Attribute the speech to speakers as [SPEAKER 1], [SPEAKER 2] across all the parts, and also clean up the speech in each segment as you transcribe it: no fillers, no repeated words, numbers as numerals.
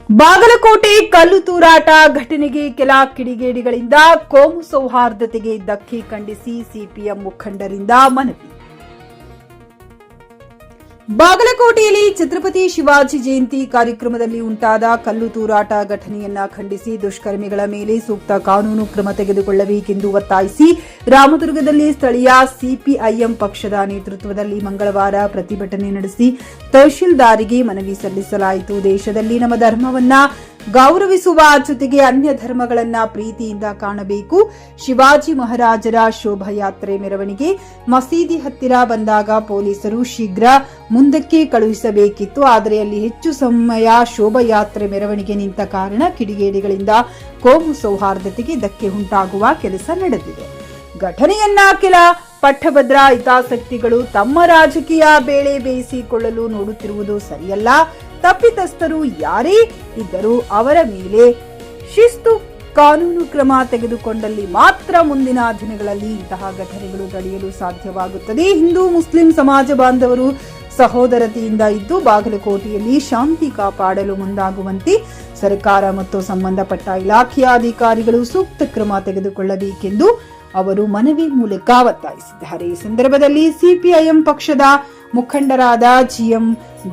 [SPEAKER 1] ಬಾಗಲಕೋಟೆ ಕಲ್ಲು ತೂರಾಟ ಘಟನೆಗೆ ಕೆಲ ಕಿಡಿಗೇಡಿಗಳಿಂದ ಕೋಮು ಸೌಹಾರ್ದತೆಗೆ ಧಕ್ಕೆ ಖಂಡಿಸಿ ಸಿಪಿಎಂ ಮುಖಂಡರಿಂದ ಮನವಿ. ಬಾಗಲಕೋಟೆಯಲ್ಲಿ ಛತ್ರಪತಿ ಶಿವಾಜಿ ಜಯಂತಿ ಕಾರ್ಯಕ್ರಮದಲ್ಲಿ ಉಂಟಾದ ಕಲ್ಲು ತೂರಾಟ ಘಟನೆಯನ್ನ ಖಂಡಿಸಿ ದುಷ್ಕರ್ಮಿಗಳ ಮೇಲೆ ಸೂಕ್ತ ಕಾನೂನು ಕ್ರಮ ತೆಗೆದುಕೊಳ್ಳಬೇಕೆಂದು ಒತ್ತಾಯಿಸಿ ರಾಮದುರ್ಗದಲ್ಲಿ ಸ್ಥಳೀಯ ಸಿಪಿಐಎಂ ಪಕ್ಷದ ನೇತೃತ್ವದಲ್ಲಿ ಮಂಗಳವಾರ ಪ್ರತಿಭಟನೆ ನಡೆಸಿ ತಹಶೀಲ್ದಾರಿಗೆ ಮನವಿ ಸಲ್ಲಿಸಲಾಯಿತು. ದೇಶದಲ್ಲಿ ನಮ್ಮ ಧರ್ಮವನ್ನ ಗೌರವಿಸುವ ಜೊತೆಗೆ ಅನ್ಯ ಧರ್ಮಗಳನ್ನ ಪ್ರೀತಿಯಿಂದ ಕಾಣಬೇಕು. ಶಿವಾಜಿ ಮಹಾರಾಜರ ಶೋಭಾಯಾತ್ರೆ ಮೆರವಣಿಗೆ ಮಸೀದಿ ಹತ್ತಿರ ಬಂದಾಗ ಪೊಲೀಸರು ಶೀಘ್ರ ಮುಂದಕ್ಕೆ ಕಳುಹಿಸಬೇಕಿತ್ತು. ಆದರೆ ಅಲ್ಲಿ ಹೆಚ್ಚು ಸಮಯ ಶೋಭಾಯಾತ್ರೆ ಮೆರವಣಿಗೆ ನಿಂತ ಕಾರಣ ಕಿಡಿಗೇಡಿಗಳಿಂದ ಕೋಮು ಸೌಹಾರ್ದತೆಗೆ ಧಕ್ಕೆ ಉಂಟಾಗುವ ಕೆಲಸ ನಡೆದಿದೆ. ಘಟನೆಯನ್ನ ಕೆಲ ಪಟ್ಟಭದ್ರ ಹಿತಾಸಕ್ತಿಗಳು ತಮ್ಮ ರಾಜಕೀಯ ಬೇಳೆ ಬೇಯಿಸಿಕೊಳ್ಳಲು ನೋಡುತ್ತಿರುವುದು ಸರಿಯಲ್ಲ. ತಪ್ಪಿತಸ್ಥರು ಯಾರೇ ಇದ್ದರೂ ಅವರ ಮೇಲೆ ಶಿಸ್ತು ಕಾನೂನು ಕ್ರಮ ತೆಗೆದುಕೊಂಡಲ್ಲಿ ಮಾತ್ರ ಮುಂದಿನ ದಿನಗಳಲ್ಲಿ ಇಂತಹ ಘಟನೆಗಳು ತಡೆಯಲು ಸಾಧ್ಯವಾಗುತ್ತದೆ. ಹಿಂದೂ ಮುಸ್ಲಿಂ ಸಮಾಜ ಬಾಂಧವರು ಸಹೋದರತೆಯಿಂದ ಇದ್ದು ಬಾಗಲಕೋಟೆಯಲ್ಲಿ ಶಾಂತಿ ಕಾಪಾಡಲು ಮುಂದಾಗುವಂತೆ ಸರ್ಕಾರ ಮತ್ತು ಸಂಬಂಧಪಟ್ಟ ಇಲಾಖೆಯ ಅಧಿಕಾರಿಗಳು ಸೂಕ್ತ ಕ್ರಮ ತೆಗೆದುಕೊಳ್ಳಬೇಕೆಂದು ಅವರು ಮನವಿ ಮೂಲಕ ಒತ್ತಾಯಿಸಿದ್ದಾರೆ. ಈ ಸಂದರ್ಭದಲ್ಲಿ ಸಿಪಿಐಎಂ ಪಕ್ಷದ ಮುಖಂಡರಾದ ಜಿಎಂ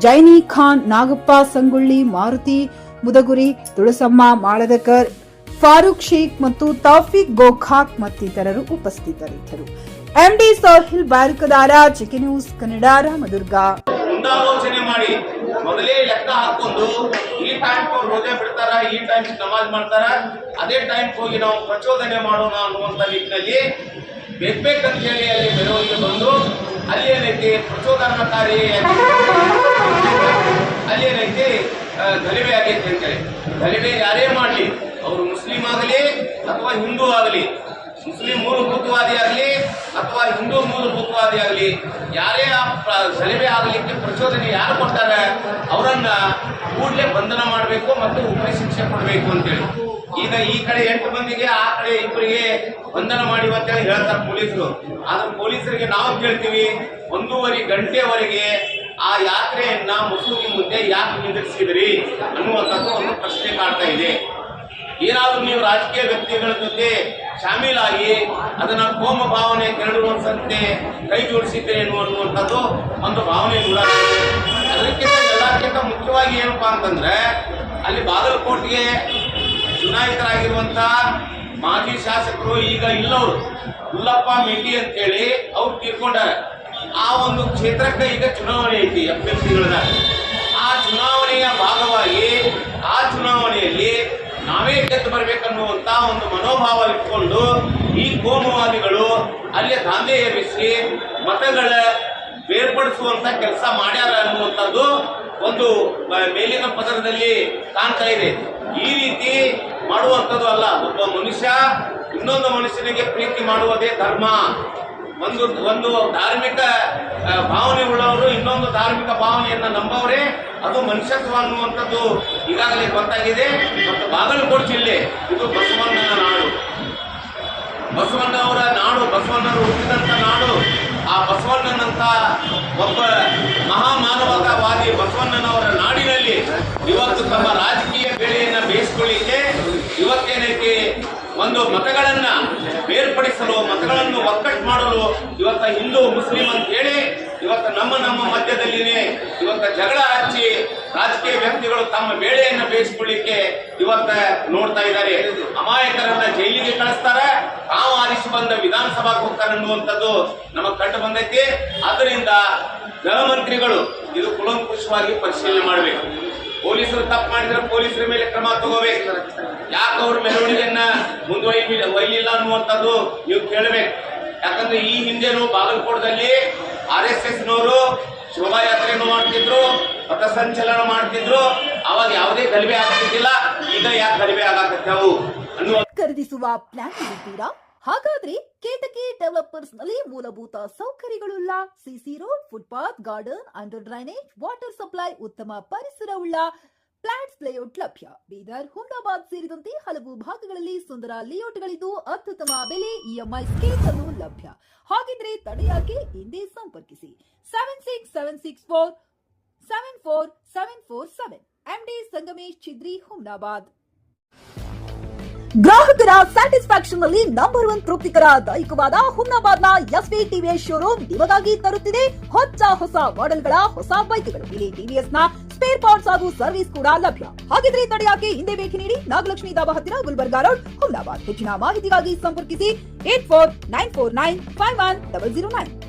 [SPEAKER 1] ಜೈನಿ ಖಾನ್, ನಾಗಪ್ಪ ಸಂಗೊಳ್ಳಿ, ಮಾರುತಿ ಮುದಗುರಿ, ತುಳಸಮ್ಮ ಮಾಳದಕರ್, ಫಾರೂಕ್ ಶೇಖ್ ಮತ್ತು ತೌಫೀಕ್ ಗೋಖಾಕ್ ಮತ್ತಿತರರು ಉಪಸ್ಥಿತರಿದ್ದರು. ಎಂಡಿ ಸಾಹಿಲ್ ಬಾರಿಕದಾರ, ಚಿಕೆ ನ್ಯೂಸ್ ಕನ್ನಡ, ರಾಮದುರ್ಗ.
[SPEAKER 2] ಮುಂದಾಲೋಚನೆ ಮಾಡಿ ಮೊದಲೇ ಲೆಕ್ಕ ಹಾಕೊಂಡು ಈ ಟೈಮ್ ರೋಜೆ ಬಿಡ್ತಾರ, ಈ ಟೈಮ್ ನಮಾಜ್ ಮಾಡ್ತಾರ, ಅದೇ ಟೈಮ್ ಹೋಗಿ ನಾವು ಪ್ರಚೋದನೆ ಮಾಡೋಣ ಅನ್ನುವಂತ ನಿಟ್ಟಿನಲ್ಲಿ ಬೇಕಂತ ಹೇಳಿ ಅಲ್ಲಿ ಮೆರವಣಿಗೆ ಬಂದು ಅಲ್ಲಿ ಏನೈತಿ ಪ್ರಚೋದನಕಾರಿ ಅಲ್ಲಿ ಏನೈತಿ ಗಲಿಬೆ ಆಗೈತಿ ಅಂತೇಳಿ. ಗಲಿಬೆ ಯಾರೇ ಮಾಡಲಿ, ಅವರು ಮುಸ್ಲಿಂ ಆಗಲಿ ಅಥವಾ ಹಿಂದೂ ಆಗಲಿ, ಮುಸ್ಲಿಂ ಮೂಲಭೂತವಾದಿ ಆಗಲಿ ಅಥವಾ ಹಿಂದೂ ಮೂಲಭೂತವಾದಿ ಆಗಲಿ, ಯಾರೇ ಗಲಿಬೆ ಆಗಲಿಕ್ಕೆ ಪ್ರಚೋದನೆ ಯಾರು ಕೊಡ್ತಾರೆ ಅವರನ್ನ ಕೂಡಲೇ ಬಂಧನ ಮಾಡಬೇಕು ಮತ್ತು ಉಪರಿ ಶಿಕ್ಷೆ ಕೊಡಬೇಕು ಅಂತೇಳಿ. ಈಗ ಈ ಕಡೆ 8 ಮಂದಿಗೆ, ಆ ಕಡೆ 2 ಬಂಧನ ಮಾಡಿ ಅಂತೇಳಿ ಹೇಳ್ತಾರೆ ಪೊಲೀಸರು. ಆದ್ರೆ ಪೊಲೀಸರಿಗೆ ನಾವು ಕೇಳ್ತೀವಿ, 1.5 ಗಂಟೆವರೆಗೆ ಆ ಯಾತ್ರೆಯನ್ನ ಮುಸುಕಿನ ಮುಂದೆ ಯಾಕೆ ನಿಂದಿರಿಸಿದ್ರಿ ಅನ್ನುವಂಥದ್ದು ಒಂದು ಪ್ರಶ್ನೆ ಕಾಡ್ತಾ ಇದೆ. ಏನಾದ್ರೂ ನೀವು ರಾಜಕೀಯ ವ್ಯಕ್ತಿಗಳ ಜೊತೆ ಶಾಮೀಲಾಗಿ ಅದನ್ನ ಕೋಮ ಭಾವನೆ ಕೆರಳುವಂತೆ ಕೈ ಜೋಡಿಸಿದ್ದೆ ಅನ್ನುವಂಥದ್ದು ಒಂದು ಭಾವನೆ ಕೂಡ. ಅದಕ್ಕಿಂತ ಎಲ್ಲಕ್ಕಿಂತ ಮುಖ್ಯವಾಗಿ ಏನಪ್ಪಾ ಅಂತಂದ್ರೆ, ಅಲ್ಲಿ ಬಾಗಲಕೋಟೆಗೆ ಚುನಾಯಿತರಾಗಿರುವಂತ ಮಾಜಿ ಶಾಸಕರು ಈಗ ಇಲ್ಲವರು ಉಲ್ಲಪ್ಪ ಮೇಟಿ ಅಂತ ಹೇಳಿ ಅವ್ರು ತೀರ್ಕೊಂಡಾರೆ. ಆ ಒಂದು ಕ್ಷೇತ್ರಕ್ಕೆ ಈಗ ಚುನಾವಣೆ ಐತಿ ಅಭ್ಯರ್ಥಿಗಳನ್ನ. ಆ ಚುನಾವಣೆಯ ಭಾಗವಾಗಿ ಆ ಚುನಾವಣೆಯಲ್ಲಿ ನಾವೇ ಗೆದ್ದು ಬರ್ಬೇಕನ್ನುವಂತ ಒಂದು ಮನೋಭಾವ ಇಟ್ಕೊಂಡು ಈ ಕೋಮುವಾದಿಗಳು ಅಲ್ಲಿ ದಾಂಧೆ ಎಬ್ಬಿಸಿ ಮತಗಳ ಬೇರ್ಪಡಿಸುವಂತ ಕೆಲಸ ಮಾಡ್ಯಾರ ಅನ್ನುವಂಥದ್ದು ಒಂದು ಮೇಲಿನ ಪದರದಲ್ಲಿ ಕಾಣ್ತಾ ಇದೆ. ಈ ರೀತಿ ಮಾಡುವಂಥದ್ದು ಅಲ್ಲ. ಒಬ್ಬ ಮನುಷ್ಯ ಇನ್ನೊಂದು ಮನುಷ್ಯನಿಗೆ ಪ್ರೀತಿ ಮಾಡುವುದೇ ಧರ್ಮ. ಒಂದು ಧಾರ್ಮಿಕ ಭಾವನೆ ಉಳ್ಳವರು ಇನ್ನೊಂದು ಧಾರ್ಮಿಕ ಭಾವನೆಯನ್ನ ನಂಬವರೇ ಅದು ಮನುಷ್ಯತ್ವ ಅನ್ನುವಂಥದ್ದು ಈಗಾಗಲೇ ಗೊತ್ತಾಗಿದೆ. ಮತ್ತು ಬಾಗಲಕೋಟೆ ಜಿಲ್ಲೆ ಇದು ಬಸವಣ್ಣನ ನಾಡು, ಬಸವಣ್ಣವರ ನಾಡು, ಬಸವಣ್ಣರು ಹುಟ್ಟಿದಂತ ನಾಡು. ಆ ಬಸವಣ್ಣನಂತ ಒಬ್ಬ ಮಹಾಮಾನವತಾವಾದಿ ಬಸವಣ್ಣನವರ ನಾಡಿನಲ್ಲಿ ಇವತ್ತು ತಮ್ಮ ರಾಜಕೀಯ ಬೇಳೆಯನ್ನ ಬೇಯಿಸಿಕೊಳ್ಳಿಕ್ಕೆ ಇವತ್ತೇನೈತಿ ಒಂದು ಮತಗಳನ್ನ ಬೇರ್ಪಡಿಸಲು, ಮತಗಳನ್ನು ಒಕ್ಕಟ್ಟು ಮಾಡಲು ಇವತ್ತ ಹಿಂದೂ ಮುಸ್ಲಿಂ ಅಂತ ಹೇಳಿ ಇವತ್ತು ನಮ್ಮ ಮಧ್ಯದಲ್ಲಿನೇ ಇವತ್ತ ಜಗಳ ಹಚ್ಚಿ ರಾಜಕೀಯ ವ್ಯಕ್ತಿಗಳು ತಮ್ಮ ಬೇಳೆಯನ್ನ ಬೇಯಿಸಿಕೊಳ್ಳಿಕ್ಕೆ ಇವತ್ತ ನೋಡ್ತಾ ಇದ್ದಾರೆ. ಅಮಾಯಕರನ್ನ ಜೈಲಿಗೆ ಕಳಿಸ್ತಾರೆ, ತಾವು ಆರಿಸಿ ಬಂದ ವಿಧಾನಸಭಾಗೆ ಹೋಗ್ತಾರೆ ಅನ್ನುವಂಥದ್ದು ನಮಗೆ ಕಂಡು ಬಂದೈತಿ. ಆದ್ದರಿಂದ ಗೃಹ ಮಂತ್ರಿಗಳು ಇದು ಕುಲಂಕುಷವಾಗಿ ಪರಿಶೀಲನೆ ಮಾಡಬೇಕು. ಪೊಲೀಸರು ತಪ್ಪು ಮಾಡಿದ್ರೆ ಪೊಲೀಸರ ಮೇಲೆ ಕ್ರಮ ತಗೋಬೇಕು. ಯಾಕೆ ಅವ್ರ ಮೆರವಣಿಗೆಯನ್ನ ಮುಂದುವರಿಲಿಲ್ಲ ಅನ್ನುವಂಥದ್ದು ನೀವು ಕೇಳಬೇಕು. ಯಾಕಂದ್ರೆ ಈ ಹಿಂದೆನೂ ಬಾಗಲಕೋಟದಲ್ಲಿ RSSನವರು ಶೋಭಾಯಾತ್ರೆಯನ್ನು ಮಾಡ್ತಿದ್ರು, ಪಥಸಂಚಲನ ಮಾಡ್ತಿದ್ರು. ಅವಾಗ ಯಾವುದೇ ಗಲಿಬೆ ಆಗ್ತಿದ್ದಿಲ್ಲ. ಈಗ ಯಾಕೆ ಗಲಿಬೆ ಆಗಾಕತ್ತವು ಅನ್ನುವ
[SPEAKER 3] ಖರೀದಿಸುವ ಪ್ಲಾನ್ ಇದ್ದೀರಾ? ಹಾಗಾದ್ರೆ ಕೇತಕಿ ಡೆವಲಪರ್ಸ್ ನಲ್ಲಿ ಮೂಲಭೂತ ಸೌಕರ್ಯಗಳುಳ್ಳ CC road, footpath, garden, under drainage, water supply, ಉತ್ತಮ ಪರಿಸರವುಳ್ಳ ಫ್ಲಾಟ್ಸ್ ಲೇಔಟ್ ಲಭ್ಯ. ಬೀದರ್, ಹುಮ್ನಾಬಾದ್ ಸೇರಿದಂತೆ ಹಲವು ಭಾಗಗಳಲ್ಲಿ ಸುಂದರ ಲೇಔಟ್ಗಳಿದ್ದು ಅತ್ಯುತ್ತಮ ಬೆಲೆ, ಇಎಂಐ ಸ್ಕೀಮ್ಸ್ ಅನ್ನು ಲಭ್ಯ. ಹಾಗಿದ್ರೆ ತಡೆಯಾಕೆ? ಹಿಂದೆ ಸಂಪರ್ಕಿಸಿ 7676474747. MD ಸಂಗಮೇಶ್ ಚಿದ್ರಿ ಹುಮ್ನಾಬಾದ್. ಗ್ರಾಹಕರ ಸ್ಯಾಟಿಸ್ಫ್ಯಾಕ್ಷನ್ ನಲ್ಲಿ ನಂಬರ್ 1 ತೃಪ್ತಿಕರ ದೈಹಿಕವಾದ ಹುಮ್ನಾಬಾದ್ನ ಎಸ್ವಿ ಟಿವಿಎಸ್ ಶೋರೂಮ್ ನಿಮಗಾಗಿ ತರುತ್ತಿದೆ ಹೊಸ ಮಾಡೆಲ್ಗಳ ಹೊಸ ಬೈಕ್ಗಳು. ಇಲ್ಲಿ ಟಿವಿಎಸ್ ನ ಸ್ಪೇರ್ ಪಾರ್ಟ್ಸ್ ಹಾಗೂ ಸರ್ವಿಸ್ ಕೂಡ ಲಭ್ಯ. ಹಾಗಿದ್ರೆ ತಡೆಯಾಕೆ ಹಿಂದೆ ಭೇಟಿ ನೀಡಿ ನಾಗಲಕ್ಷ್ಮಿ ದಾಬಾ ಹತ್ತಿರ ಗುಲ್ಬರ್ಗಾ ರೋಡ್ ಹುಮ್ನಾಬಾದ್. ಹೆಚ್ಚಿನ ಮಾಹಿತಿಗಾಗಿ ಸಂಪರ್ಕಿಸಿ 8494951009.